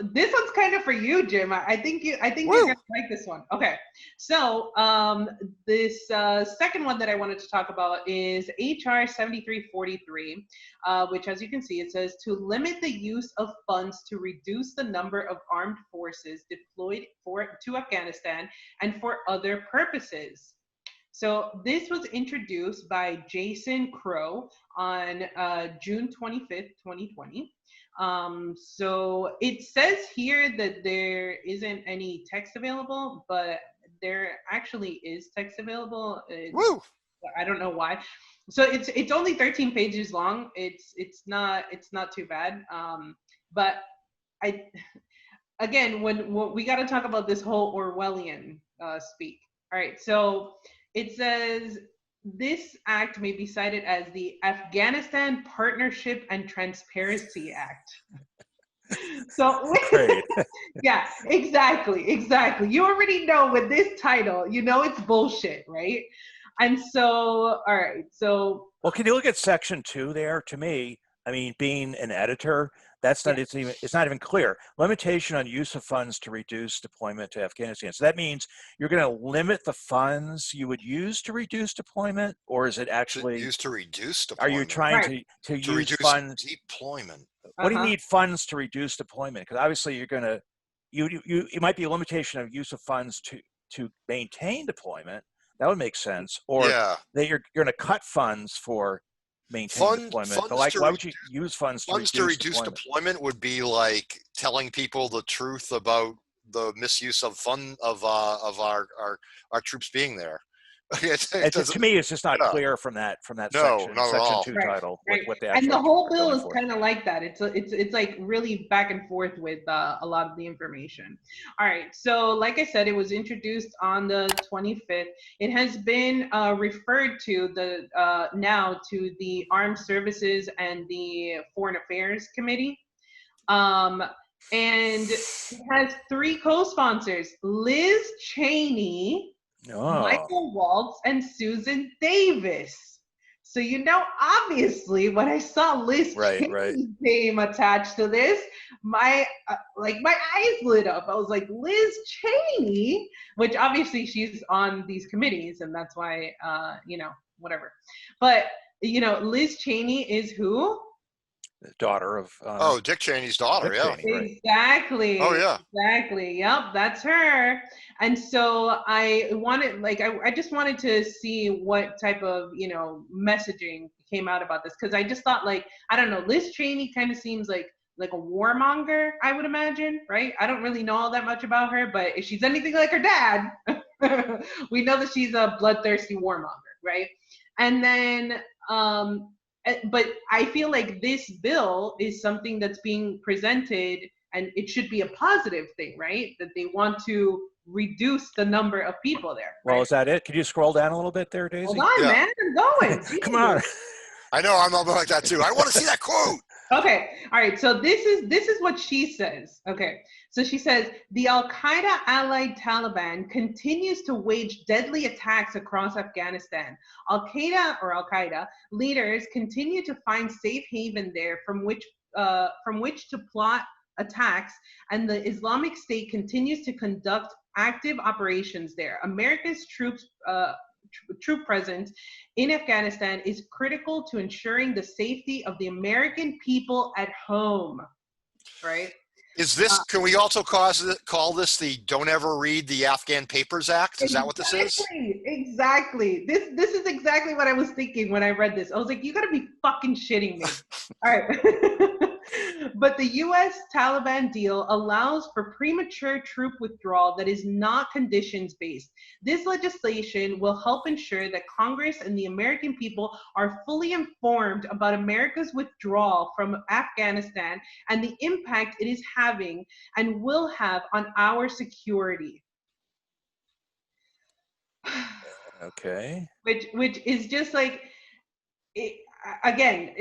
This one's kind of for you, Jim. I think you're Woo! gonna like this one. Okay, so this second one that I wanted to talk about is HR 7343, which, as you can see, it says to limit the use of funds to reduce the number of armed forces deployed to Afghanistan and for other purposes. So this was introduced by Jason Crow on June 25th, 2020. So it says here that there isn't any text available, but there actually is text available. Woo! I don't know why. So it's only 13 pages long. It's not too bad. But I again, when we got to talk about this whole Orwellian speak. All right, so it says this act may be cited as the Afghanistan Partnership and Transparency Act. So, Great. yeah, exactly. You already know with this title, you know it's bullshit, right? And so, all right, so Well, can you look at section 2 there? To me, I mean, being an editor, that's not yeah, it's not even clear. Limitation on use of funds to reduce deployment to Afghanistan. So that means you're going to limit the funds you would use to reduce deployment, or is it To actually? use to reduce Are you deployment. trying right, to To use reduce funds? deployment. What do you uh-huh. need funds to reduce deployment? Because obviously you're going to it might be a limitation of use of funds to maintain deployment. That would make sense. Or Yeah. that you're going to cut funds for maintaining deployment. But Funds like, to why would you use funds to reduce reduce deployment? deployment would be like telling people the truth about the misuse of fund of our troops being there. It It's doesn't. to me, it's just not Yeah. clear from that No, section, not at section all. 2 Right, title, right. what they And actually the whole are bill going is for. kind of like that. It's like really back and forth with a lot of the information. All right. So, like I said, it was introduced on the 25th. It has been referred to the now to the Armed Services and the Foreign Affairs Committee. Um, and it has three co-sponsors: Liz Cheney, Oh, Michael Waltz, and Susan Davis. So obviously, when I saw Liz right, right. Cheney's name attached to this, my my eyes lit up. I was like, Liz Cheney, which obviously she's on these committees, and that's why whatever. But Liz Cheney is who? Daughter of Oh, Dick Cheney's daughter. Dick Yeah. Cheney, right? Oh, Exactly. yeah. Exactly. Yep, that's her. And so I wanted, like, I just wanted to see what type of, messaging came out about this. Cause I just thought, like, I don't know, Liz Cheney kind of seems like a warmonger, I would imagine, right? I don't really know all that much about her, but if she's anything like her dad, we know that she's a bloodthirsty warmonger, right? And then, but I feel like this bill is something that's being presented and it should be a positive thing, right? That they want to reduce the number of people there, Well, right? is that it? Could you scroll down a little bit there, Hold Daisy? on, Yeah. man, I'm going. Come on. Jesus. I know. I'm not like that too. I want to see that quote. Okay, all right. So this is what she says. Okay, so she says the Al Qaeda allied Taliban continues to wage deadly attacks across Afghanistan. Al Qaeda leaders continue to find safe haven there from which to plot attacks, and the Islamic State continues to conduct active operations there. America's troop presence in Afghanistan is critical to ensuring the safety of the American people at home, right? Is this? Can we also call this the "Don't Ever Read the Afghan Papers Act"? Is that what this is? Exactly. This is exactly what I was thinking when I read this. I was like, you gotta be fucking shitting me. All right. But the US Taliban deal allows for premature troop withdrawal that is not conditions based. This legislation will help ensure that Congress and the American people are fully informed about America's withdrawal from Afghanistan and the impact it is having and will have on our security. Okay. Which is just like it, again,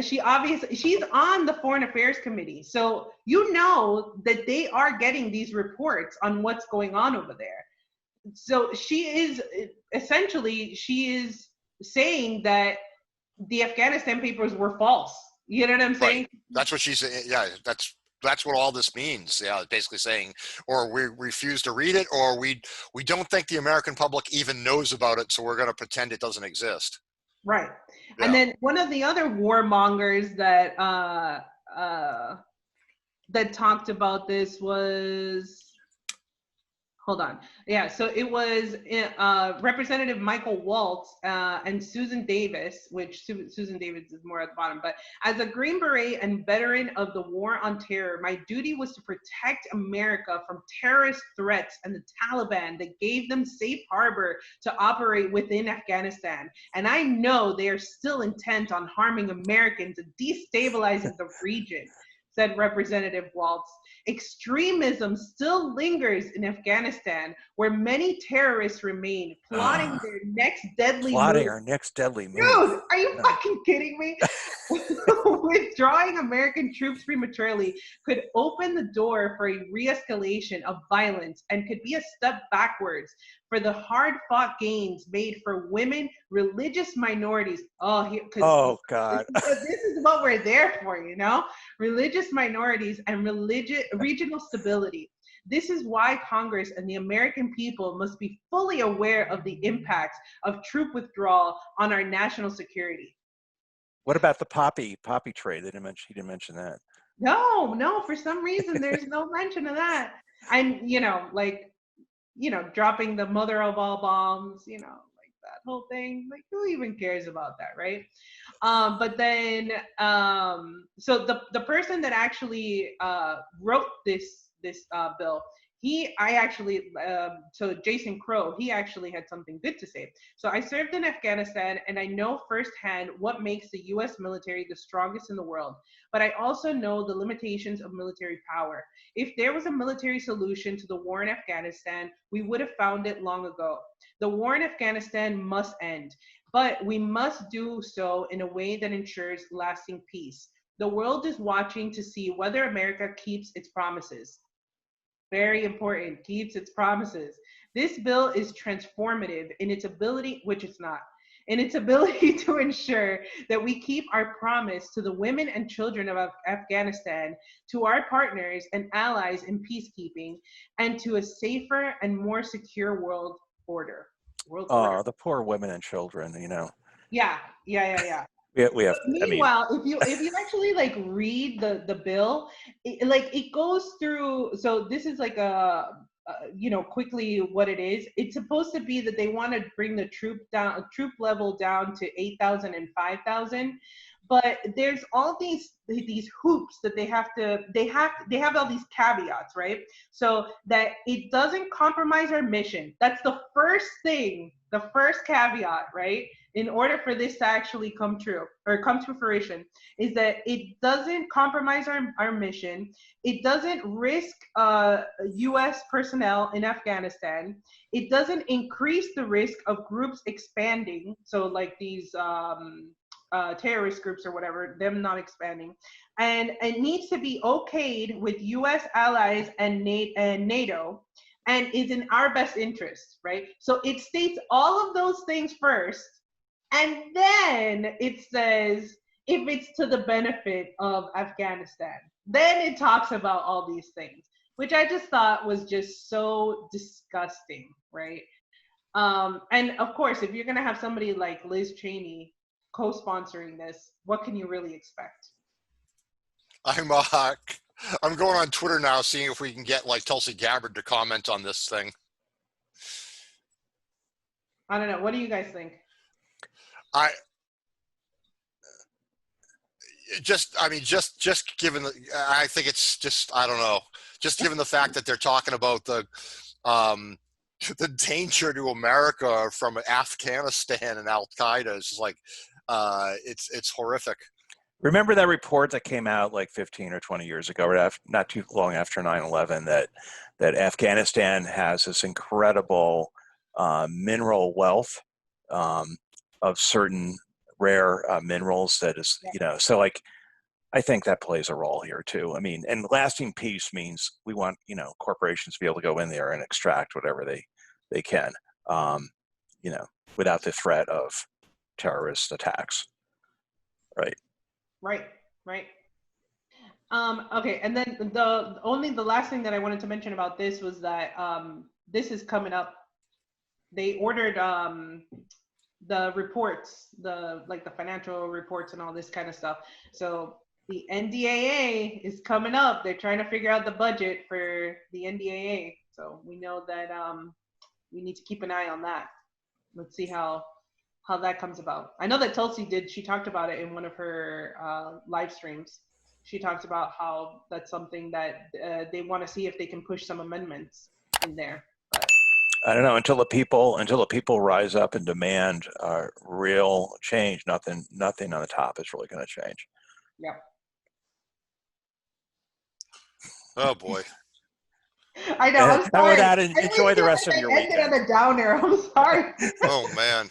she's on the Foreign Affairs Committee, so that they are getting these reports on what's going on over there. So she is saying that the Afghanistan papers were false. You know what I'm Right. saying? That's what she's. Yeah. That's that's what all this means. Yeah, basically saying, or we refuse to read it, or we don't think the American public even knows about it, so we're going to pretend it doesn't exist. Right. And Yeah. then one of the other warmongers that that talked about this was, hold on. Yeah, so it was Representative Michael Waltz and Susan Davis, which Susan Davis is more at the bottom. But as a Green Beret and veteran of the War on Terror, my duty was to protect America from terrorist threats and the Taliban that gave them safe harbor to operate within Afghanistan. And I know they are still intent on harming Americans and destabilizing the region, said Representative Waltz. Extremism still lingers in Afghanistan, where many terrorists remain, plotting their next deadly Plotting move. our next deadly move. Dude, are you fucking kidding me? Withdrawing American troops prematurely could open the door for a re-escalation of violence and could be a step backwards for the hard-fought gains made for women, religious minorities. Oh, God. This is what we're there for, you know? Religious minorities and regional stability. This is why Congress and the American people must be fully aware of the impacts of troop withdrawal on our national security. What about the poppy trade? He didn't mention that. No, for some reason there's no mention of that. And dropping the mother of all bombs, like that whole thing. Like, who even cares about that, right? But then, so the person that actually wrote this bill, so Jason Crow, he actually had something good to say. So I served in Afghanistan, and I know firsthand what makes the U.S. military the strongest in the world. But I also know the limitations of military power. If there was a military solution to the war in Afghanistan, we would have found it long ago. The war in Afghanistan must end, but we must do so in a way that ensures lasting peace. The world is watching to see whether America keeps its promises. Very important, keeps its promises. This bill is transformative in its ability, which it's not, in its ability to ensure that we keep our promise to the women and children of Afghanistan, to our partners and allies in peacekeeping, and to a safer and more secure world order. Oh, the poor women and children, Yeah. We have, Meanwhile, if you actually read the bill, it goes through. So this is quickly what it is. It's supposed to be that they want to bring the troop level down to 8,000 and 5,000, but there's all these hoops that they have all these caveats, right? So that it doesn't compromise our mission. That's the first thing, the first caveat, right? In order for this to actually come true or come to fruition, is that it doesn't compromise our mission. It doesn't risk U.S. personnel in Afghanistan. It doesn't increase the risk of groups expanding. So like these terrorist groups or whatever, them not expanding. And it needs to be okayed with U.S. allies and NATO, and is in our best interest, right? So it states all of those things first, and then it says if it's to the benefit of Afghanistan. Then it talks about all these things, which I just thought was just so disgusting, right? And of course, if you're going to have somebody like Liz Cheney co-sponsoring this, what can you really expect? I'm going on Twitter now, seeing if we can get Tulsi Gabbard to comment on this thing. I don't know. What do you guys think? Just given I think it's just, I don't know, just given the fact that they're talking about the danger to America from Afghanistan and Al Qaeda is it's horrific. Remember that report that came out 15 or 20 years ago, or not too long after 9/11, that Afghanistan has this incredible mineral wealth of certain rare minerals that is, so I think that plays a role here too. I mean, and lasting peace means we want, corporations to be able to go in there and extract whatever they can, without the threat of terrorist attacks. Right. Right. Okay, and then the last thing that I wanted to mention about this was that this is coming up. They ordered the reports, the financial reports and all this kind of stuff. So the NDAA is coming up. They're trying to figure out the budget for the NDAA. So we know that we need to keep an eye on that. Let's see how that comes about. I know that Tulsi did. She talked about it in one of her live streams. She talks about how that's something that they want to see if they can push some amendments in there. But I don't know, until the people rise up and demand real change. Nothing on the top is really going to change. yeah. Oh boy. I know. I'm And sorry. with that, I enjoy the rest of your ended weekend. on a downer. I'm sorry. Oh man.